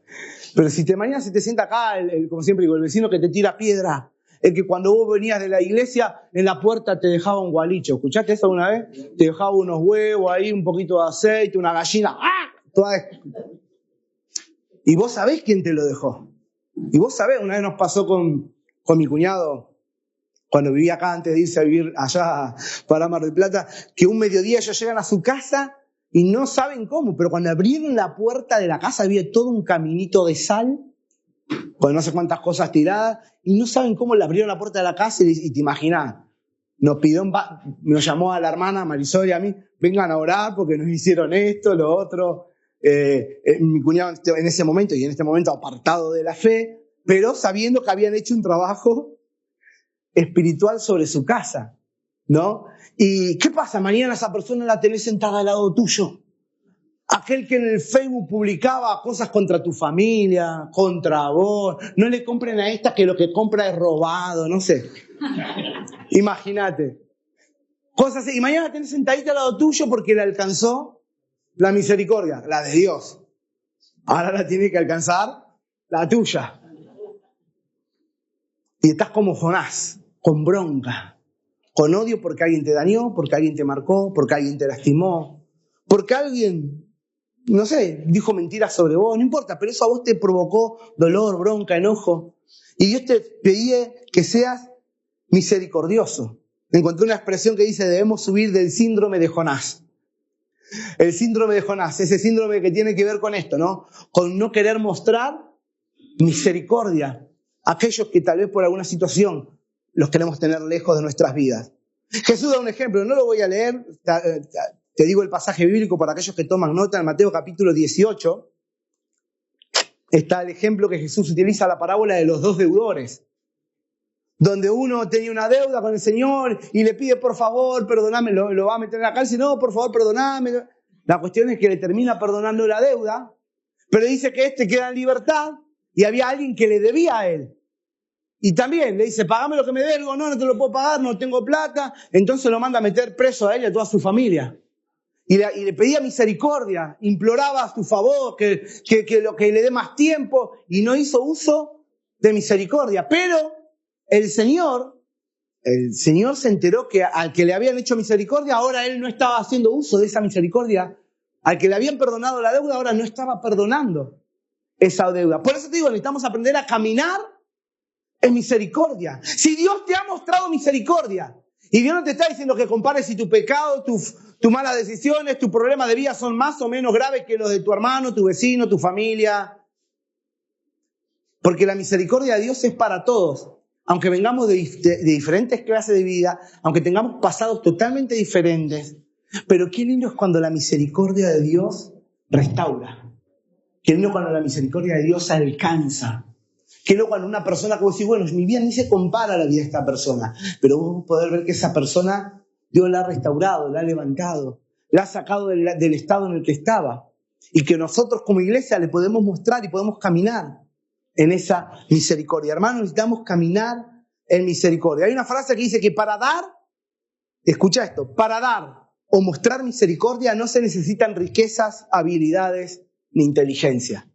Pero si mañana se te sienta acá, como siempre digo, el vecino que te tira piedra, el que cuando vos venías de la iglesia, en la puerta te dejaba un gualicho. ¿Escuchaste eso alguna vez? Te dejaba unos huevos ahí, un poquito de aceite, una gallina. ¡Ah! Y vos sabés quién te lo dejó. Y vos sabés, una vez nos pasó con mi cuñado, cuando vivía acá antes de irse a vivir allá para Mar del Plata, que un mediodía ellos llegan a su casa y no saben cómo, pero cuando abrieron la puerta de la casa había todo un caminito de sal, con no sé cuántas cosas tiradas, y no saben cómo le abrieron la puerta de la casa y te imaginás, nos llamó a la hermana Marisol y a mí, vengan a orar porque nos hicieron esto, lo otro. Mi cuñado en ese momento y en este momento apartado de la fe, pero sabiendo que habían hecho un trabajo espiritual sobre su casa, ¿no? ¿Y qué pasa? Mañana esa persona la tenés sentada al lado tuyo. Aquel que en el Facebook publicaba cosas contra tu familia, contra vos. No le compren a esta que lo que compra es robado, no sé. Imagínate. Cosas así. Y mañana la tenés sentadita al lado tuyo porque le alcanzó la misericordia, la de Dios. Ahora la tiene que alcanzar la tuya. Y estás como Jonás, con bronca, con odio porque alguien te dañó, porque alguien te marcó, porque alguien te lastimó, porque alguien, no sé, dijo mentiras sobre vos, no importa, pero eso a vos te provocó dolor, bronca, enojo. Y Dios te pedía que seas misericordioso. Encontré una expresión que dice, debemos huir del síndrome de Jonás. El síndrome de Jonás, ese síndrome que tiene que ver con esto, ¿no? Con no querer mostrar misericordia a aquellos que tal vez por alguna situación los queremos tener lejos de nuestras vidas. Jesús da un ejemplo, no lo voy a leer, te digo el pasaje bíblico para aquellos que toman nota, en Mateo capítulo 18, está el ejemplo que Jesús utiliza, la parábola de los dos deudores, donde uno tenía una deuda con el Señor y le pide, por favor, perdoname, lo va a meter en la cárcel, no, por favor, perdoname. La cuestión es que le termina perdonando la deuda, pero dice que este queda en libertad y había alguien que le debía a él. Y también le dice, pagame lo que me debo, no te lo puedo pagar, no tengo plata. Entonces lo manda a meter preso a él y a toda su familia. Y le pedía misericordia, imploraba a su favor, que le dé más tiempo, y no hizo uso de misericordia. Pero el Señor se enteró que al que le habían hecho misericordia, ahora él no estaba haciendo uso de esa misericordia. Al que le habían perdonado la deuda, ahora no estaba perdonando esa deuda. Por eso te digo, necesitamos aprender a caminar en misericordia. Si Dios te ha mostrado misericordia, y Dios no te está diciendo que compares si tu pecado, tus malas decisiones, tus problemas de vida son más o menos graves que los de tu hermano, tu vecino, tu familia. Porque la misericordia de Dios es para todos. Aunque vengamos de diferentes clases de vida, aunque tengamos pasados totalmente diferentes, pero qué lindo es cuando la misericordia de Dios restaura. Qué lindo cuando la misericordia de Dios alcanza. Qué lindo cuando una persona, como decir, bueno, mi vida ni se compara a la vida de esta persona, pero vos podés ver que esa persona, Dios la ha restaurado, la ha levantado, la ha sacado del estado en el que estaba. Y que nosotros como iglesia le podemos mostrar y podemos caminar en esa misericordia. Hermanos, necesitamos caminar en misericordia. Hay una frase que dice que para dar, escucha esto, para dar o mostrar misericordia no se necesitan riquezas, habilidades ni inteligencia.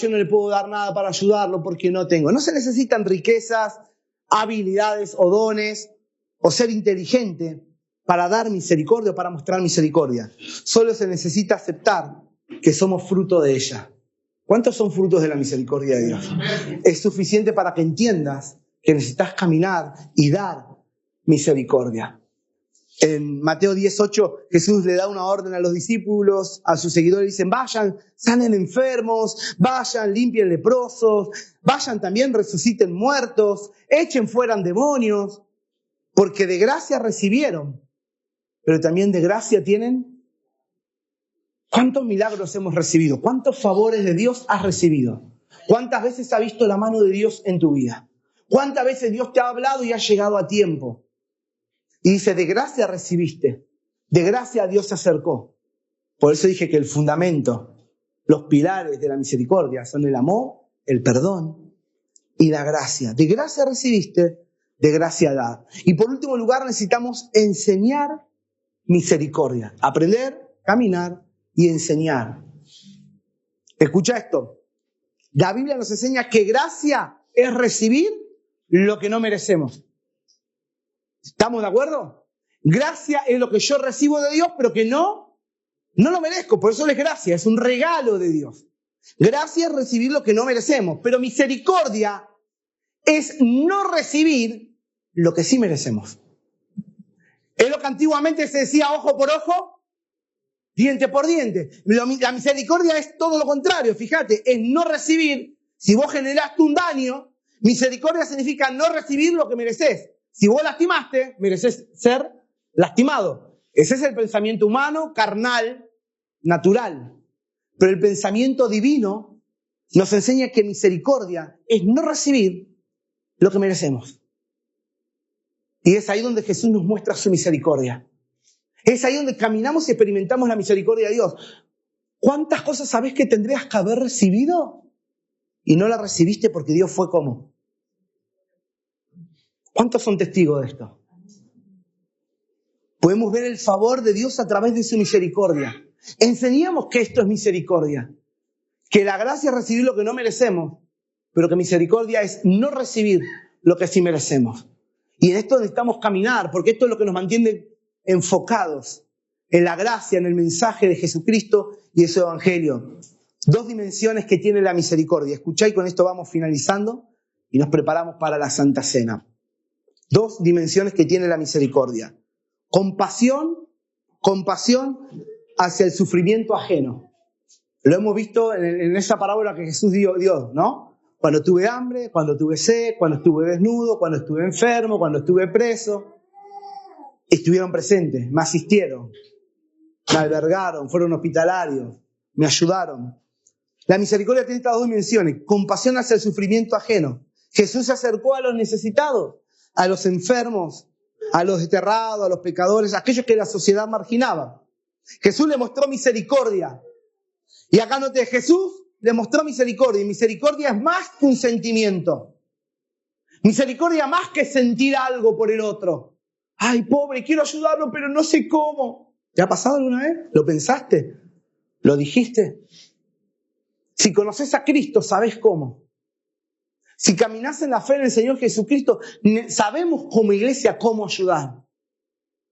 Yo no le puedo dar nada para ayudarlo porque no tengo. No se necesitan riquezas, habilidades o dones o ser inteligente para dar misericordia o para mostrar misericordia. Solo se necesita aceptar que somos fruto de ella. ¿Cuántos son frutos de la misericordia de Dios? Es suficiente para que entiendas que necesitas caminar y dar misericordia. En Mateo 10:8, Jesús le da una orden a los discípulos, a sus seguidores, dicen, vayan, sanen enfermos, vayan, limpien leprosos, vayan también, resuciten muertos, echen fuera demonios, porque de gracia recibieron, pero también de gracia tienen ¿Cuántos milagros hemos recibido? ¿Cuántos favores de Dios has recibido? ¿Cuántas veces has visto la mano de Dios en tu vida? ¿Cuántas veces Dios te ha hablado y has llegado a tiempo? Y dice, de gracia recibiste, de gracia Dios se acercó. Por eso dije que el fundamento, los pilares de la misericordia son el amor, el perdón y la gracia. De gracia recibiste, de gracia da. Y por último lugar necesitamos enseñar misericordia. Aprender, caminar y enseñar. Escucha esto. La Biblia nos enseña que gracia es recibir lo que no merecemos. ¿Estamos de acuerdo? Gracia es lo que yo recibo de Dios, pero que no lo merezco. Por eso es gracia, es un regalo de Dios. Gracia es recibir lo que no merecemos, pero misericordia es no recibir lo que sí merecemos. Es lo que antiguamente se decía ojo por ojo, diente por diente. La misericordia es todo lo contrario, fíjate, es no recibir. Si vos generaste un daño, misericordia significa no recibir lo que mereces. Si vos lastimaste, mereces ser lastimado. Ese es el pensamiento humano, carnal, natural. Pero el pensamiento divino nos enseña que misericordia es no recibir lo que merecemos. Y es ahí donde Jesús nos muestra su misericordia. Es ahí donde caminamos y experimentamos la misericordia de Dios. ¿Cuántas cosas sabés que tendrías que haber recibido y no las recibiste porque Dios fue como? ¿Cuántos son testigos de esto? Podemos ver el favor de Dios a través de su misericordia. Enseñamos que esto es misericordia. Que la gracia es recibir lo que no merecemos, pero que misericordia es no recibir lo que sí merecemos. Y en esto necesitamos caminar, porque esto es lo que nos mantiene enfocados en la gracia, en el mensaje de Jesucristo y de su evangelio. Dos dimensiones que tiene la misericordia. Escuchá, y con esto vamos finalizando y nos preparamos para la Santa Cena. Dos dimensiones que tiene la misericordia. Compasión hacia el sufrimiento ajeno. Lo hemos visto en esa parábola que Jesús dio, ¿no? Cuando tuve hambre, cuando tuve sed, cuando estuve desnudo, cuando estuve enfermo, cuando estuve preso. Estuvieron presentes, me asistieron, me albergaron, fueron hospitalarios, me ayudaron. La misericordia tiene estas dos dimensiones. Compasión hacia el sufrimiento ajeno. Jesús se acercó a los necesitados, a los enfermos, a los desterrados, a los pecadores, a aquellos que la sociedad marginaba. Jesús le mostró misericordia. Y acá noté, Jesús le mostró misericordia. Y misericordia es más que un sentimiento. Misericordia más que sentir algo por el otro. Ay, pobre, quiero ayudarlo, pero no sé cómo. ¿Te ha pasado alguna vez? ¿Lo pensaste? ¿Lo dijiste? Si conoces a Cristo, sabés cómo. Si caminás en la fe en el Señor Jesucristo, sabemos como iglesia cómo ayudar.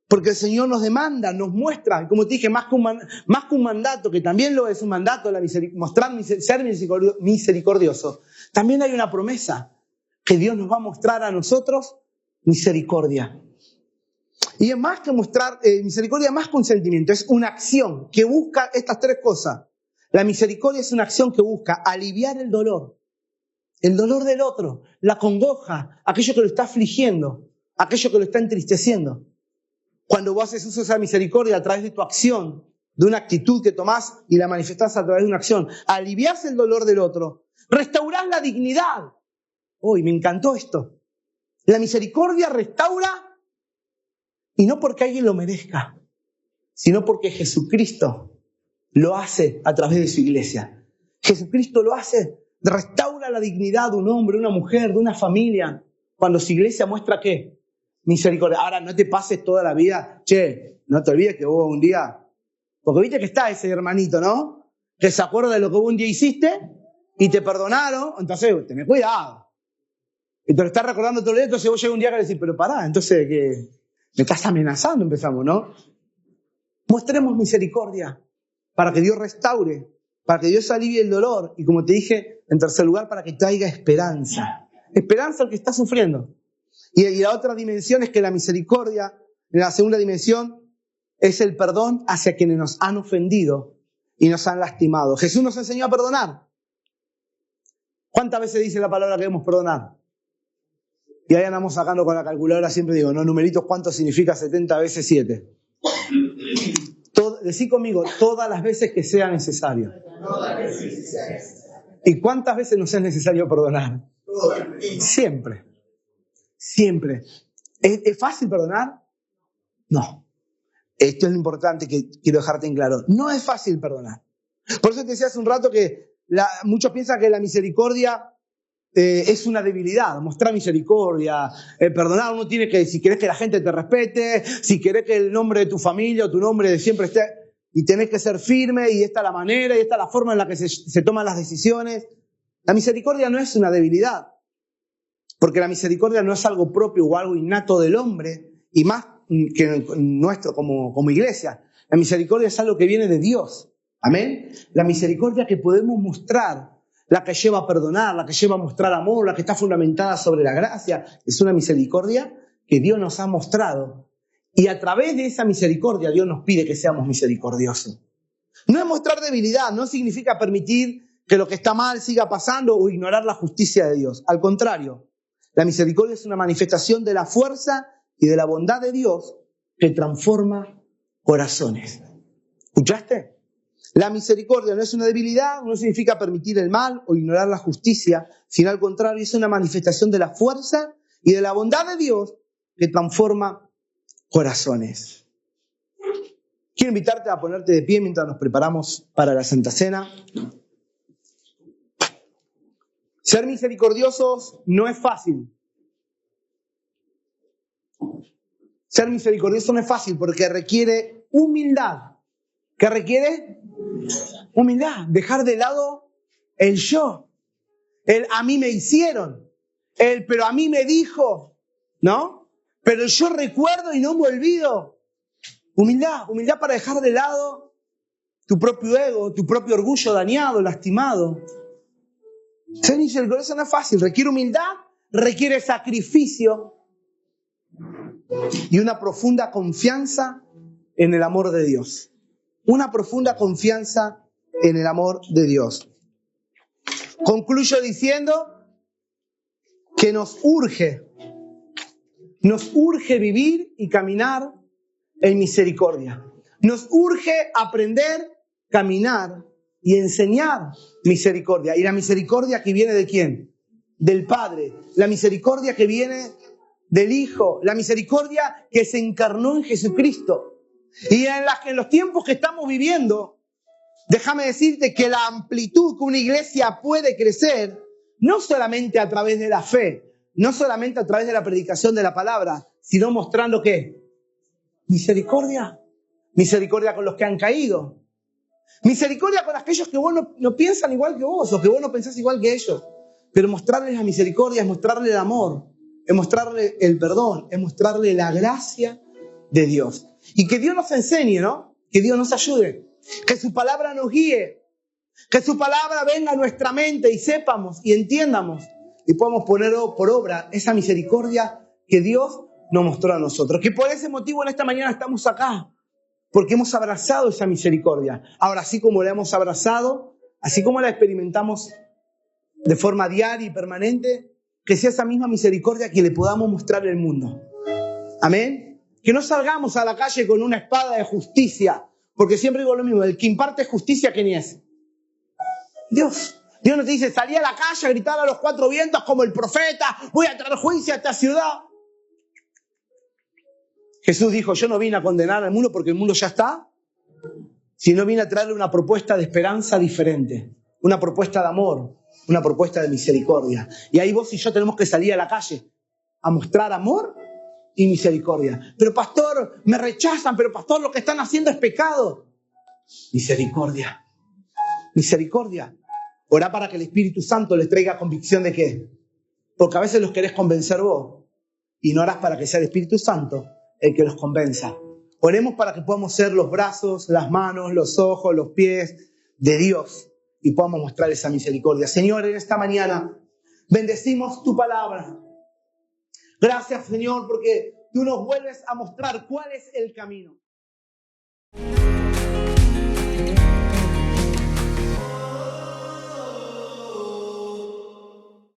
Porque el Señor nos demanda, nos muestra, como te dije, más que un mandato, que también lo es un mandato, ser misericordioso. También hay una promesa, que Dios nos va a mostrar a nosotros misericordia. Y es más que mostrar, misericordia más que un sentimiento, es una acción que busca estas tres cosas. La misericordia es una acción que busca aliviar el dolor del otro, la congoja, aquello que lo está afligiendo, aquello que lo está entristeciendo. Cuando vos haces uso de esa misericordia a través de tu acción, de una actitud que tomás y la manifestás a través de una acción, aliviás el dolor del otro, restaurás la dignidad. Uy, me encantó esto. La misericordia restaura, y no porque alguien lo merezca, sino porque Jesucristo lo hace a través de su iglesia. Jesucristo lo hace, restaura la dignidad de un hombre, de una mujer, de una familia, cuando su iglesia muestra ¿qué? Misericordia. Ahora, no te pases toda la vida, no te olvides que hubo un día, porque viste que está ese hermanito, ¿no? Que se acuerda de lo que hubo un día hiciste y te perdonaron, entonces tenés cuidado. Y te lo estás recordando todo el día, entonces vos llega un día que le decís, pero pará, entonces que me estás amenazando, empezamos, ¿no? Mostremos misericordia para que Dios restaure, para que Dios alivie el dolor y, como te dije, en tercer lugar, para que traiga esperanza. Esperanza al que está sufriendo. Y la otra dimensión es que la misericordia, en la segunda dimensión, es el perdón hacia quienes nos han ofendido y nos han lastimado. Jesús nos enseñó a perdonar. ¿Cuántas veces dice la palabra que debemos perdonar? Y ahí andamos sacando con la calculadora, siempre digo, no, numeritos, ¿cuánto significa 70 veces 7? decí conmigo, todas las veces que sea necesario. ¿Y cuántas veces nos es necesario perdonar? Siempre. Siempre. ¿Es fácil perdonar? No. Esto es lo importante que quiero dejarte en claro. No es fácil perdonar. Por eso te decía hace un rato que muchos piensan que la misericordia es una debilidad. Mostrar misericordia, perdonar. Uno tiene que, si querés que la gente te respete, si querés que el nombre de tu familia o tu nombre de siempre esté, y tenés que ser firme, y esta es la manera, y esta es la forma en la que se toman las decisiones. La misericordia no es una debilidad. Porque la misericordia no es algo propio o algo innato del hombre, y más que nuestro como iglesia. La misericordia es algo que viene de Dios. Amén. La misericordia que podemos mostrar, la que lleva a perdonar, la que lleva a mostrar amor, la que está fundamentada sobre la gracia, es una misericordia que Dios nos ha mostrado. Y a través de esa misericordia Dios nos pide que seamos misericordiosos. No es mostrar debilidad, no significa permitir que lo que está mal siga pasando o ignorar la justicia de Dios. Al contrario, la misericordia es una manifestación de la fuerza y de la bondad de Dios que transforma corazones. ¿Escuchaste? La misericordia no es una debilidad, no significa permitir el mal o ignorar la justicia, sino al contrario, es una manifestación de la fuerza y de la bondad de Dios que transforma corazones. Quiero invitarte a ponerte de pie mientras nos preparamos para la Santa Cena. Ser misericordiosos no es fácil. Ser misericordioso no es fácil porque requiere humildad. ¿Qué requiere? Humildad. Dejar de lado el yo. El a mí me hicieron. El pero a mí me dijo. ¿No? Pero yo recuerdo y no me olvido. Humildad. Humildad para dejar de lado tu propio ego, tu propio orgullo dañado, lastimado. Ser misericordioso no es fácil. Requiere humildad, requiere sacrificio y una profunda confianza en el amor de Dios. Una profunda confianza en el amor de Dios. Concluyo diciendo que nos urge vivir y caminar en misericordia. Nos urge aprender, caminar y enseñar misericordia. ¿Y la misericordia que viene de quién? Del Padre. La misericordia que viene del Hijo. La misericordia que se encarnó en Jesucristo. Y en los tiempos que estamos viviendo, déjame decirte que la amplitud que una iglesia puede crecer, no solamente a través de la fe, no solamente a través de la predicación de la palabra, sino mostrando ¿qué? Misericordia. Misericordia con los que han caído. Misericordia con aquellos que vos no piensan igual que vos o que vos no pensás igual que ellos. Pero mostrarles la misericordia es mostrarle el amor, es mostrarle el perdón, es mostrarle la gracia de Dios. Y que Dios nos enseñe, ¿no? Que Dios nos ayude. Que su palabra nos guíe. Que su palabra venga a nuestra mente y sepamos y entiendamos y podamos poner por obra esa misericordia que Dios nos mostró a nosotros. Que por ese motivo en esta mañana estamos acá. Porque hemos abrazado esa misericordia. Ahora, así como la hemos abrazado, así como la experimentamos de forma diaria y permanente, que sea esa misma misericordia que le podamos mostrar al mundo. Amén. Que no salgamos a la calle con una espada de justicia, porque siempre digo lo mismo, el que imparte justicia, ¿quién es? Dios. Dios no te dice, salí a la calle a gritar a los cuatro vientos como el profeta, voy a traer juicio a esta ciudad. Jesús dijo, yo no vine a condenar al mundo porque el mundo ya está, sino vine a traerle una propuesta de esperanza diferente, una propuesta de amor, una propuesta de misericordia. Y ahí vos y yo tenemos que salir a la calle a mostrar amor y misericordia. Pero pastor, me rechazan, pero pastor, lo que están haciendo es pecado. Misericordia. Misericordia. Orá para que el Espíritu Santo les traiga convicción de qué. Porque a veces los querés convencer vos y no orás para que sea el Espíritu Santo el que los convenza. Oremos para que podamos ser los brazos, las manos, los ojos, los pies de Dios y podamos mostrar esa misericordia. Señor, en esta mañana bendecimos tu palabra. Gracias, Señor, porque tú nos vuelves a mostrar cuál es el camino.